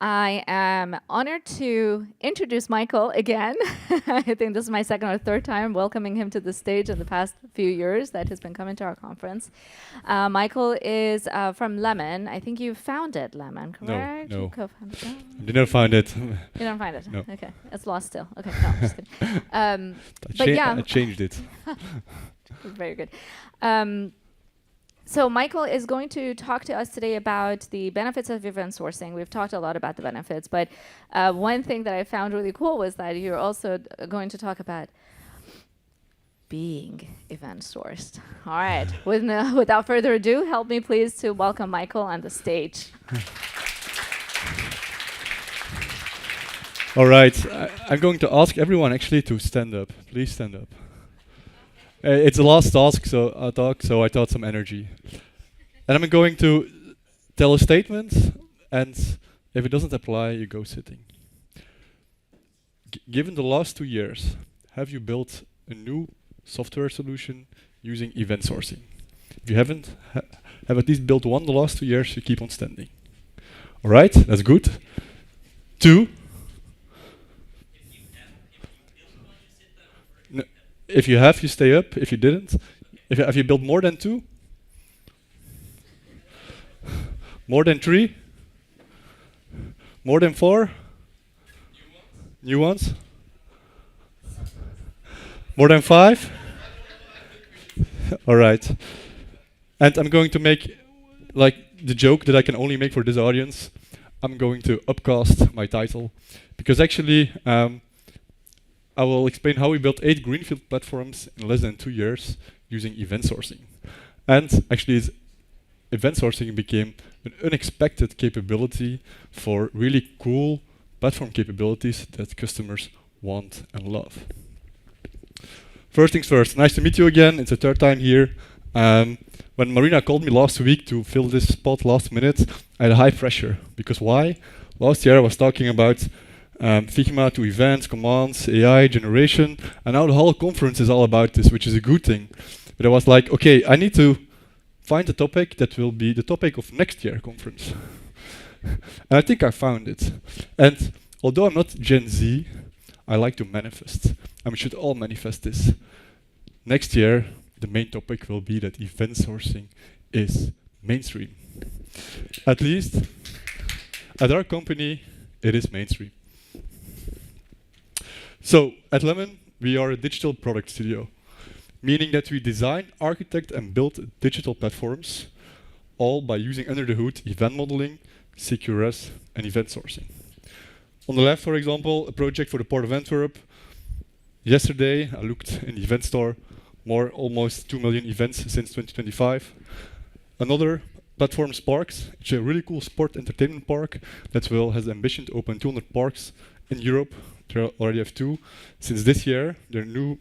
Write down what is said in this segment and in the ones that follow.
I am honored to introduce Michael again. I think this is my second or third time welcoming him to the stage in the past few years that he's been coming to our conference. Michael is from Lemon. I think you founded Lemon, correct? You No. co-founded it? I did not find it. You don't find it? No. Okay, it's lost still. Okay, no, I'm just kidding. But yeah, I changed it. very good. So Michael is going to talk to us today about the benefits of event sourcing. We've talked a lot about the benefits, but one thing that I found really cool was that you're also going to talk about being event sourced. All right, without further ado, help me please to welcome Michael on the stage. All right, I'm going to ask everyone actually to stand up. Please stand up. It's the last talk, so I thought some energy. And I'm going to tell a statement, and if it doesn't apply, you go sitting. Given the last 2 years, have you built a new software solution using event sourcing? If you haven't, have at least built one the last 2 years, you keep on standing. All right, that's good. 2. If you have, you stay up. If you didn't, have you built more than 2? More than 3? More than 4? New ones? More than 5? All right. And I'm going to make like the joke that I can only make for this audience. I'm going to upcast my title because actually I will explain how we built 8 Greenfield platforms in less than 2 years using event sourcing. And actually, event sourcing became an unexpected capability for really cool platform capabilities that customers want and love. First things first, nice to meet you again. It's the third time here. When Marina called me last week to fill this spot last minute, I had high pressure. Because why? Last year I was talking about Figma to events, commands, AI, generation, and now the whole conference is all about this, which is a good thing. But I was like, okay, I need to find a topic that will be the topic of next year conference. And I think I found it. And although I'm not Gen Z, I like to manifest. And we should all manifest this. Next year, the main topic will be that event sourcing is mainstream. At least, at our company, it is mainstream. So, at Lemon, we are a digital product studio, meaning that we design, architect, and build digital platforms, all by using under the hood event modeling, CQRS, and event sourcing. On the left, for example, a project for the Port of Antwerp. Yesterday, I looked in the event store, almost 2 million events since 2025. Another platform, Sparks, it's a really cool sport entertainment park that has the ambition to open 200 parks in Europe. They already have 2. Since this year, their new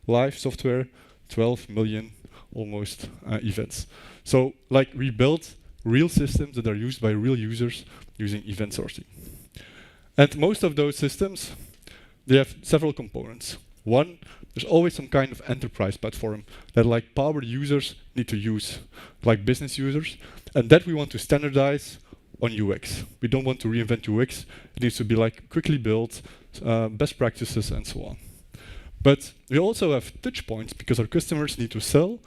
live software, 12 million almost events. So, like, we built real systems that are used by real users using event sourcing. And most of those systems, they have several components. One, there's always some kind of enterprise platform that like power users need to use, like business users, and that we want to standardize on UX. We don't want to reinvent UX. It needs to be like quickly built, best practices, and so on. But we also have touch points because our customers need to sell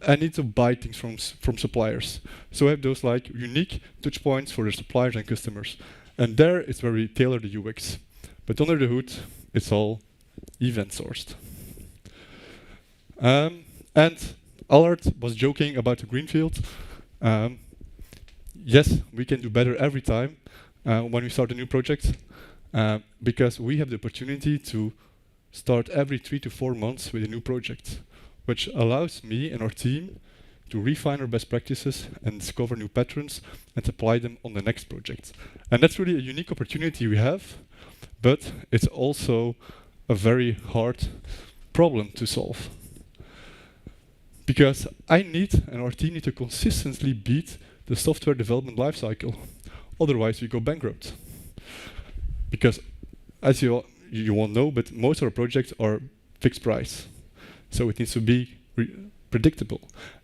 and need to buy things from suppliers. So we have those like unique touch points for the suppliers and customers. And there is where we tailor the UX. But under the hood, it's all event sourced. And Allard was joking about the Greenfield. Yes, we can do better every time when we start a new project because we have the opportunity to start every 3 to 4 months with a new project, which allows me and our team to refine our best practices and discover new patterns and apply them on the next project. And that's really a unique opportunity we have, but it's also a very hard problem to solve. Because I need, and our team need to consistently beat the software development lifecycle. Otherwise, we go bankrupt. Because, as you won't know, but most of our projects are fixed price. So it needs to be predictable.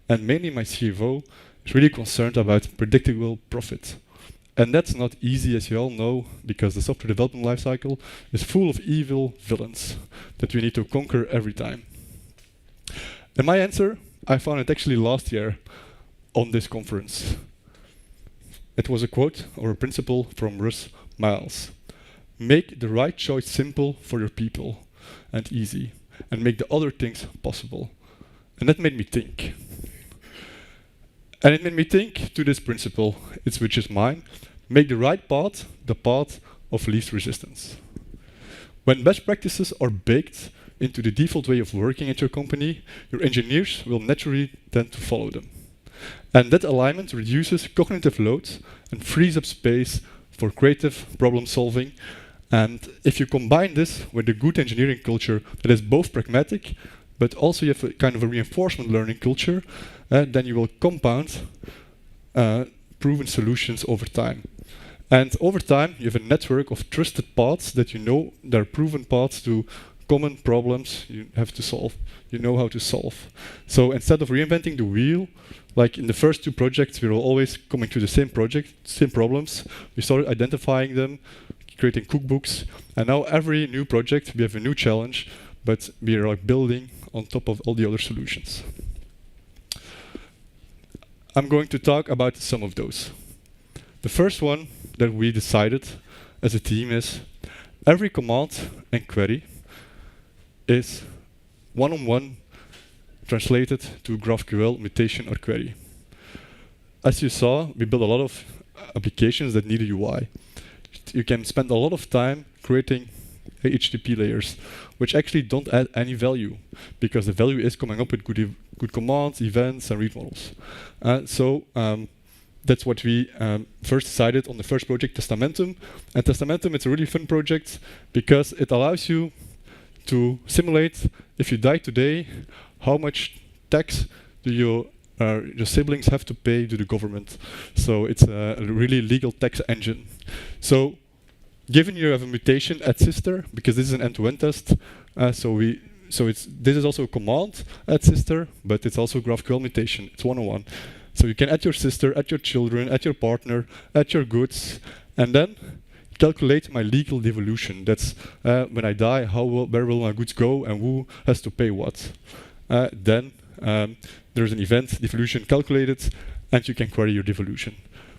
And mainly my CFO is really concerned about predictable profit. And that's not easy, as you all know, because the software development lifecycle is full of evil villains that we need to conquer every time. And my answer, I found it actually last year on this conference. It was a quote or a principle from Russ Miles. Make the right choice simple for your people and easy, and make the other things possible. And that made me think. And it made me think to this principle, which is mine, make the right path the path of least resistance. When best practices are baked into the default way of working at your company, your engineers will naturally tend to follow them. And that alignment reduces cognitive load and frees up space for creative problem solving. And if you combine this with a good engineering culture that is both pragmatic, but also you have a kind of a reinforcement learning culture, then you will compound proven solutions over time. And over time, you have a network of trusted paths that you know there are proven paths to common problems you have to solve. You know how to solve. So instead of reinventing the wheel, like in the first two projects, we were always coming to the same project, same problems. We started identifying them, creating cookbooks, and now every new project we have a new challenge, but we are like building on top of all the other solutions. I'm going to talk about some of those. The first one that we decided as a team is every command and query is one-on-one translated to GraphQL mutation or query. As you saw, we built a lot of applications that need a UI. You can spend a lot of time creating HTTP layers, which actually don't add any value, because the value is coming up with good commands, events, and read models. That's what we first decided on the first project, Testamentum. And Testamentum, it's a really fun project because it allows you to simulate, if you die today, how much tax do your siblings have to pay to the government. So it's a really legal tax engine. So given you have a mutation at sister, because this is an end-to-end test, this is also a command at sister, but it's also GraphQL mutation. It's one-on-one. So you can add your sister, add your children, add your partner, add your goods, and then calculate my legal devolution. That's when I die, where will my goods go, and who has to pay what. Then there's an event devolution calculated, and you can query your devolution.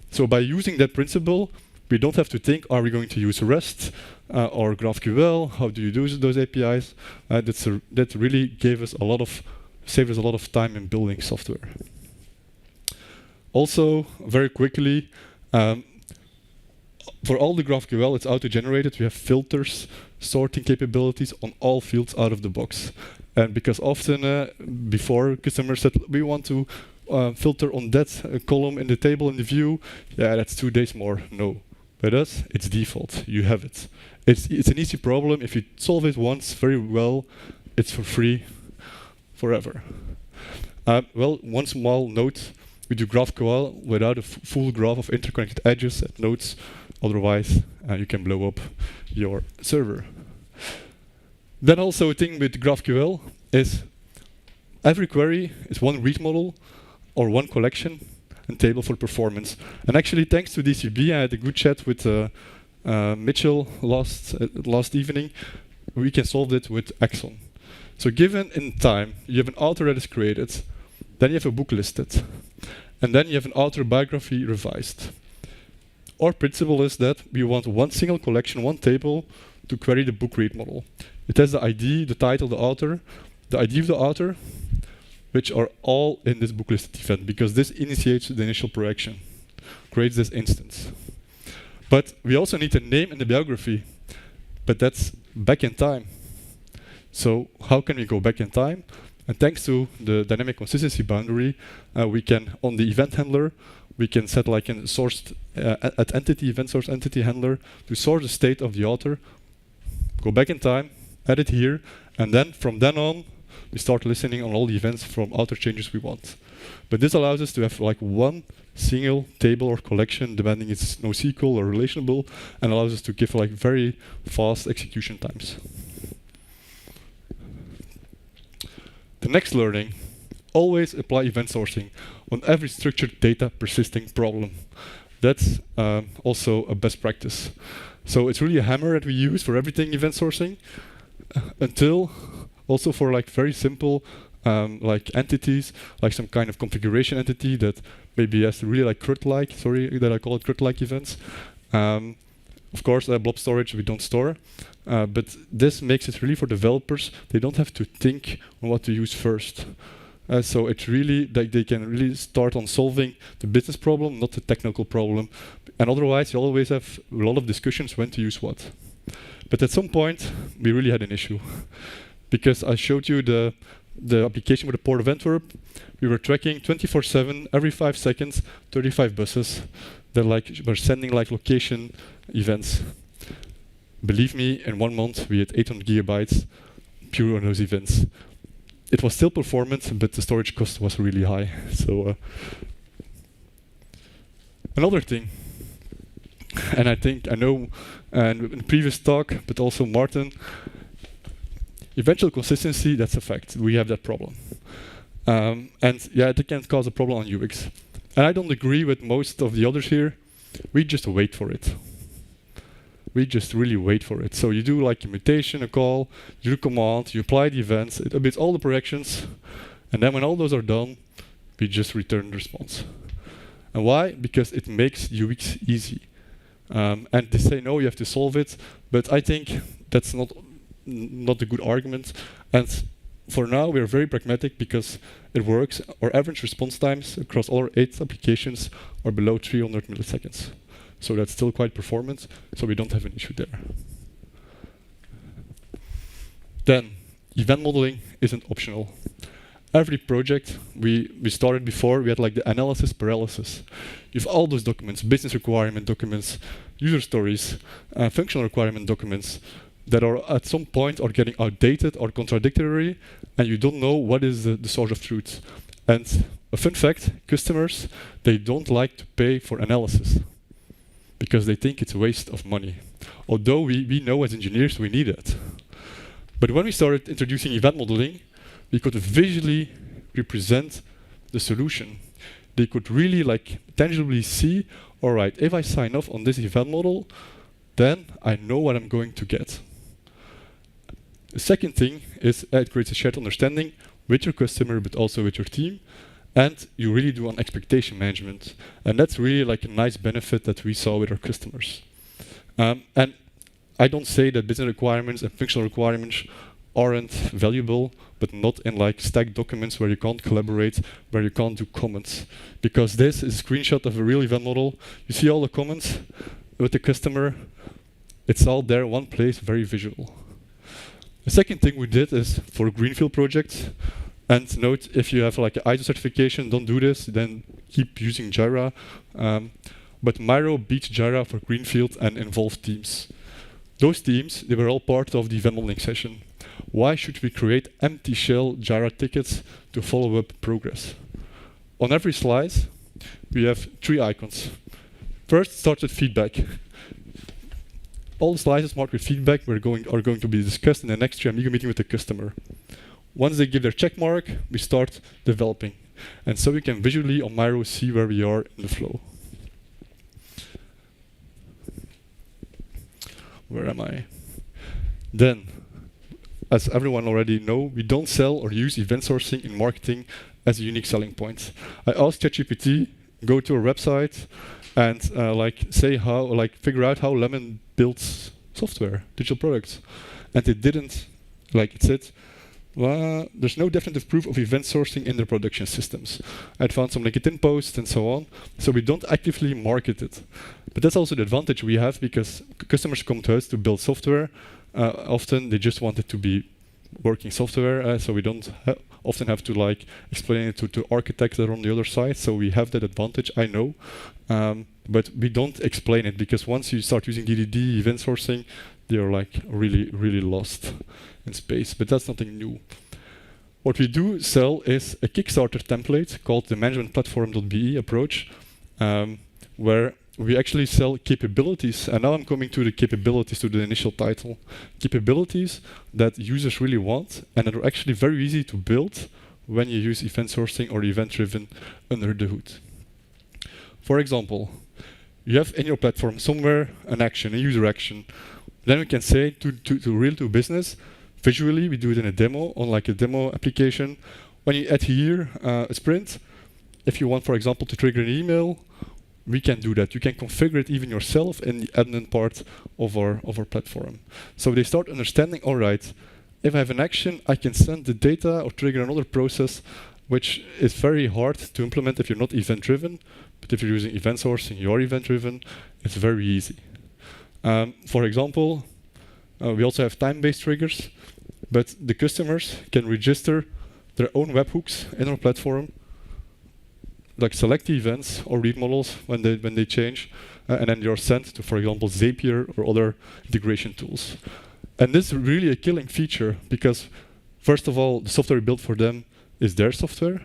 So by using that principle, we don't have to think, are we going to use REST or GraphQL? How do you do those APIs? That really saved us a lot of time in building software. Also, very quickly, for all the GraphQL, it's auto-generated. We have filters, sorting capabilities on all fields out of the box. And because often, before customers said, we want to filter on that column in the table in the view, yeah, that's 2 days more. No. With us, it's default. You have it. It's an easy problem. If you solve it once very well, it's for free forever. Well, one small note. We do GraphQL without a full graph of interconnected edges and nodes. Otherwise, you can blow up your server. Then also a thing with GraphQL is every query is one read model or one collection and table for performance. And actually, thanks to DCB, I had a good chat with Mitchell last evening. We can solve it with Axon. So given in time, you have an author that is created, then you have a book listed, and then you have an author biography revised. Our principle is that we want one single collection, one table, to query the book read model. It has the ID, the title, the author, the ID of the author, which are all in this book listed event, because this initiates the initial projection, creates this instance. But we also need the name and the biography, but that's back in time. So how can we go back in time? And thanks to the dynamic consistency boundary, we can, on the event handler, we can set like a sourced at entity, event source entity handler to source the state of the author, go back in time, add it here, and then from then on, we start listening on all the events from author changes we want. But this allows us to have like one single table or collection, depending it's NoSQL or relational, and allows us to give like very fast execution times. The next learning, always apply event sourcing on every structured data persisting problem. That's also a best practice. So it's really a hammer that we use for everything event sourcing, until also for like very simple like entities, like some kind of configuration entity that maybe has really like CRUD-like, sorry that I call it CRUD-like events. Of course, blob storage we don't store, but this makes it really for developers. They don't have to think on what to use first. So it's really like they can really start on solving the business problem, not the technical problem. And otherwise, you always have a lot of discussions when to use what. But at some point, we really had an issue, because I showed you the application for the Port of Antwerp. We were tracking 24/7, every 5 seconds, 35 buses. Were sending like location events. Believe me, in 1 month we had 800 gigabytes pure on those events. It was still performant, but the storage cost was really high. So another thing, and I know, and in the previous talk, but also Martin, eventual consistency, that's a fact. We have that problem. And yeah, it can cause a problem on UX. And I don't agree with most of the others here. We just wait for it. We just really wait for it. So you do like a mutation, a call, you do command, you apply the events, it updates all the projections, and then when all those are done, we just return the response. And why? Because it makes UX easy. And they say, no, you have to solve it, but I think that's not a good argument. And for now, we are very pragmatic because it works. Our average response times across all our 8 applications are below 300 milliseconds. So that's still quite performant, so we don't have an issue there. Then, event modeling isn't optional. Every project we started before, we had like the analysis paralysis. You have all those documents, business requirement documents, user stories, functional requirement documents, that are at some point are getting outdated or contradictory, and you don't know what is the source of truth. And a fun fact, customers, they don't like to pay for analysis because they think it's a waste of money. Although we know as engineers we need it. But when we started introducing event modeling, we could visually represent the solution. They could really like tangibly see, all right, if I sign off on this event model, then I know what I'm going to get. The second thing is it creates a shared understanding with your customer, but also with your team. And you really do on expectation management. And that's really like a nice benefit that we saw with our customers. And I don't say that business requirements and functional requirements aren't valuable, but not in like stacked documents where you can't collaborate, where you can't do comments. Because this is a screenshot of a real event model. You see all the comments with the customer. It's all there in one place, very visual. The second thing we did is for Greenfield projects, and note if you have like an ISO certification, don't do this, then keep using Jira. But Miro beats Jira for Greenfield and involved teams. Those teams, they were all part of the event modeling session. Why should we create empty shell Jira tickets to follow up progress? On every slide, we have 3 icons. First, start with feedback. All the slides marked with feedback are going to be discussed in the next Amigo meeting with the customer. Once they give their check mark, we start developing. And so we can visually on Miro see where we are in the flow. Where am I? Then, as everyone already know, we don't sell or use event sourcing in marketing as a unique selling point. I asked ChatGPT, go to our website, and figure out how Lemon builds software, digital products. And it didn't, it said, well, there's no definitive proof of event sourcing in their production systems. I'd found some LinkedIn posts and so on, so we don't actively market it. But that's also the advantage we have because customers come to us to build software. Often they just want it to be working software, so we don't often have to explain it to architects that are on the other side. So we have that advantage, I know. But we don't explain it because once you start using DDD, event sourcing, they're really, really lost in space. But that's nothing new. What we do sell is a Kickstarter template called the managementplatform.be approach, where we actually sell capabilities. And now I'm coming to the capabilities, to the initial title. Capabilities that users really want and that are actually very easy to build when you use event sourcing or event-driven under the hood. For example, you have in your platform somewhere an action, a user action. Then we can say to business, visually, we do it in a demo, on like a demo application. When you add here a sprint, if you want, for example, to trigger an email, we can do that. You can configure it even yourself in the admin part of our platform. So they start understanding, all right, if I have an action, I can send the data or trigger another process, which is very hard to implement if you're not event-driven. But if you're using event sourcing, you're event-driven, it's very easy. For example, we also have time-based triggers, but the customers can register their own webhooks in our platform, like select the events or read models when they change, and then you're sent to, for example, Zapier or other integration tools. And this is really a killing feature because, first of all, the software built for them is their software,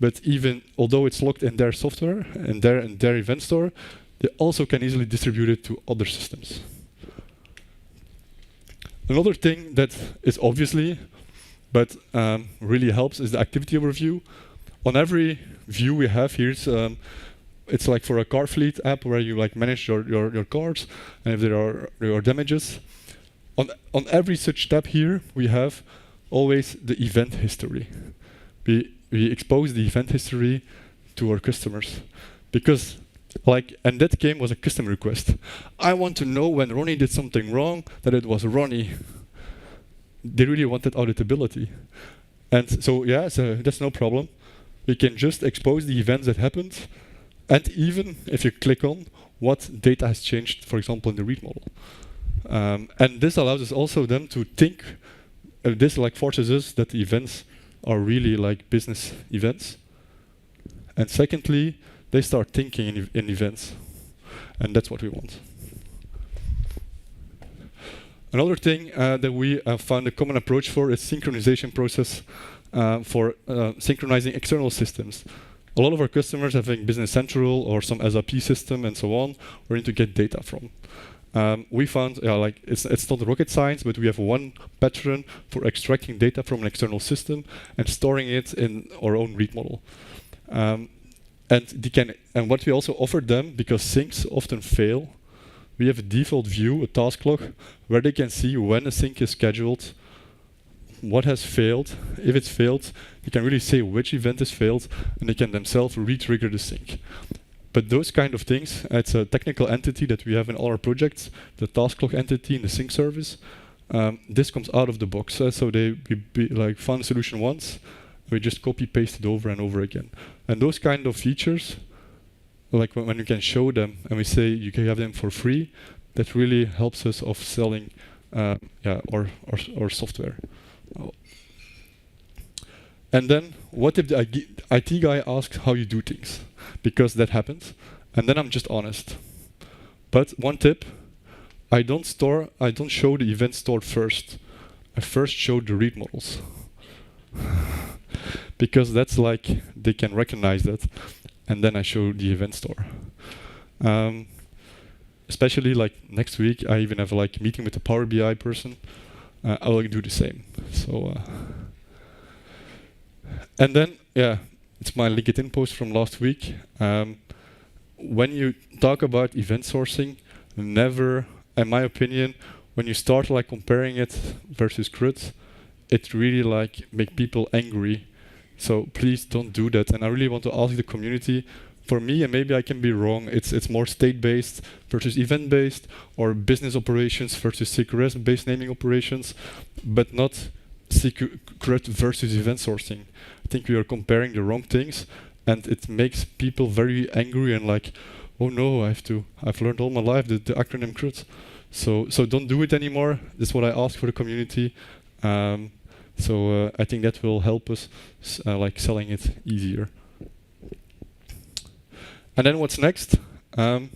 but even although it's locked in their software and their event store, they also can easily distribute it to other systems. Another thing that is obviously, but really helps is the activity overview. On every view we have here, it's like for a car fleet app where you like manage your cars, and if there are damages. On every such tab here, we have always the event history. We expose the event history to our customers because, and that was a customer request. I want to know when Ronnie did something wrong that it was Ronnie. They really wanted auditability, and so that's no problem. We can just expose the events that happened, and even if you click on what data has changed, for example, in the read model. And this allows us also then to think, this forces us that the events are really like business events. And secondly, they start thinking in events. And that's what we want. Another thing that we found a common approach for is synchronization process for synchronizing external systems. A lot of our customers having Business Central or some SAP system and so on, we need to get data from. We found, it's not rocket science, but we have one pattern for extracting data from an external system and storing it in our own read model. And what we also offered them, because syncs often fail, we have a default view, a task log, where they can see when a sync is scheduled, what has failed. If it's failed, they can really say which event has failed, and they can themselves re-trigger the sync. But those kind of things, it's a technical entity that we have in all our projects, the task log entity in the sync service. This comes out of the box. So we found a solution once, we just copy paste it over and over again. And those kind of features, like when you can show them and we say you can have them for free, that really helps us of selling our software. And then, what if the IT guy asks how you do things? Because that happens. And then I'm just honest. But one tip, I don't show the event stored first. I first show the read models. Because that's like, they can recognize that. And then I show the event store. Especially like next week, I even have like a meeting with the Power BI person. I will do the same. So, and then, it's my LinkedIn post from last week. When you talk about event sourcing, never, in my opinion, when you start like comparing it versus CRUD, it really like make people angry. So please don't do that. And I really want to ask the community, for me, and maybe I can be wrong, it's more state-based versus event-based, or business operations versus CQRS-based naming operations, but not CRUD versus event sourcing. I think we are comparing the wrong things, and it makes people very angry and like, oh no, I've learned all my life the acronym CRUD. So don't do it anymore. That's what I ask for the community. So I think that will help us like selling it easier. And then what's next? And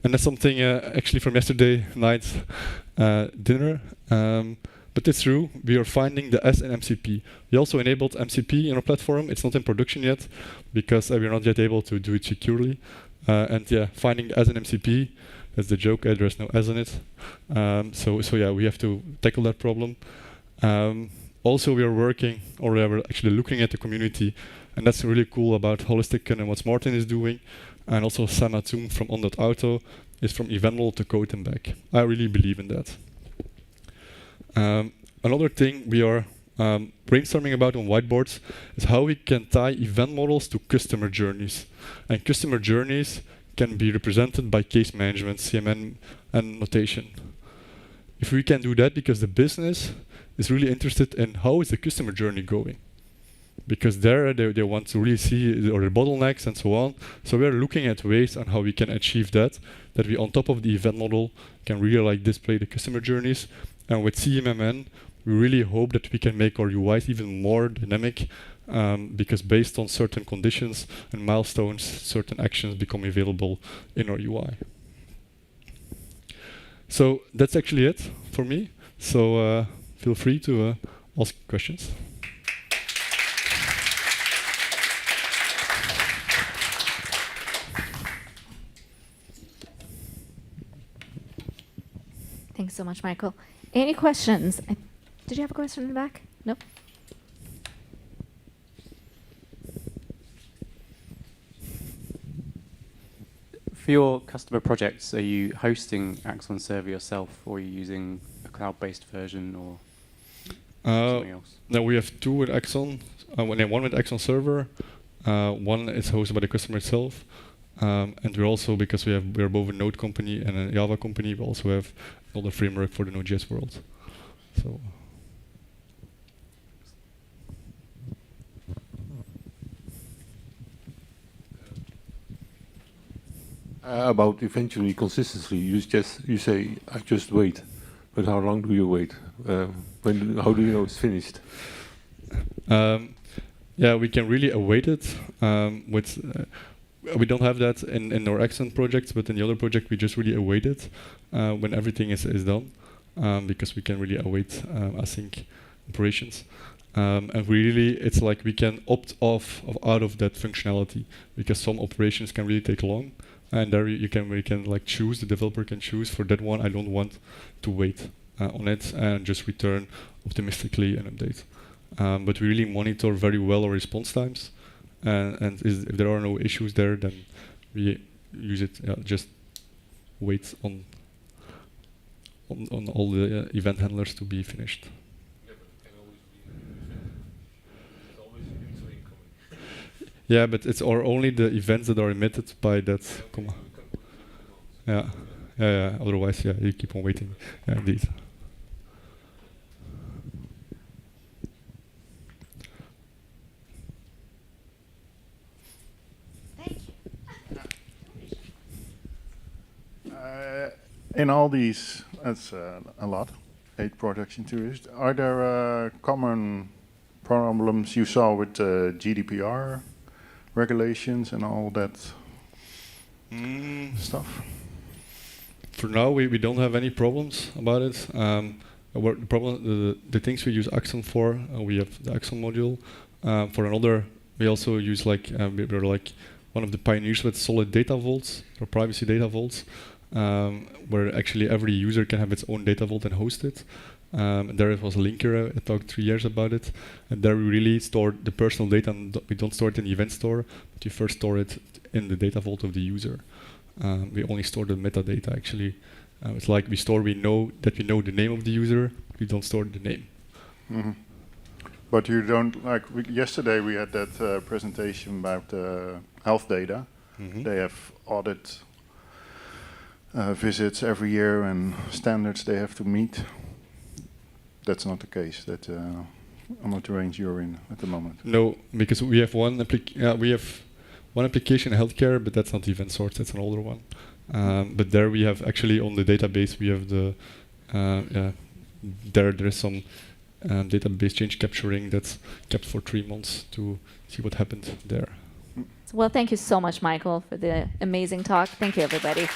that's something actually from yesterday night's dinner. But it's true, we are finding the S in MCP. We also enabled MCP in our platform. It's not in production yet, because we're not yet able to do it securely. Finding the S in MCP, that's the joke, there's no S in it. So we have to tackle that problem. Also, we are working, or we are actually looking at the community, and that's really cool about Holistic and what Martin is doing. and also Samatung from On.Auto is from event model to code and back. I really believe in that. Another thing we are brainstorming about on whiteboards is how we can tie event models to customer journeys. And customer journeys can be represented by case management, CMN, and notation. If we can do that, because the business is really interested in how is the customer journey going. Because there they want to really see the bottlenecks and so on. So we're looking at ways on how we can achieve that we on top of the event model can really like display the customer journeys. And with CMMN, we really hope that we can make our UIs even more dynamic, because based on certain conditions and milestones, certain actions become available in our UI. So that's actually it for me. So feel free to ask questions. Thanks so much, Michael. Any questions? Did you have a question in the back? No? For your customer projects, are you hosting Axon Server yourself, or are you using a cloud-based version, or something else? No, we have two with Axon. One with Axon Server, one is hosted by the customer itself, and we're also, because we're both a Node company and a Java company, we also have another framework for the Node.js world. So. About eventually consistency, you say I just wait, but how long do you wait? How do you know it's finished? Yeah, we can really await it. We don't have that in our Axon projects, but in the other project we just really await it when everything is done, because we can really await async operations. And really, it's like we can opt out of that functionality, because some operations can really take long. And there we can like choose, the developer can choose for that one, I don't want to wait on it and just return optimistically an update. But we really monitor very well our response times. And if there are no issues there, then we use it, just wait on all the event handlers to be finished. Yeah, but it's only the events that are emitted by that comma. Yeah. Otherwise, yeah, you keep on waiting. Yeah, indeed. Thank you. In all these, that's a lot, 8 projects in 2 years. Are there common problems you saw with GDPR regulations and all that stuff? For now, we don't have any problems about it. The things we use Axon for, we have the Axon module. For another, we also use we're like one of the pioneers with solid data vaults or privacy data vaults, where actually every user can have its own data vault and host it. There was Linker, I talked 3 years about it, and there we really store the personal data, and we don't store it in the event store, but you first store it in the data vault of the user. We only store the metadata actually. It's like we know the name of the user, we don't store the name. Mm-hmm. But you don't, yesterday we had that presentation about health data. Mm-hmm. They have audit visits every year and standards they have to meet. That's not the case. That I'm not the range you're in at the moment. No, because we have one application in healthcare, but that's not event source. That's an older one. But there we have actually on the database we have the there is some database change capturing that's kept for 3 months to see what happened there. Well, thank you so much, Michael, for the amazing talk. Thank you, everybody.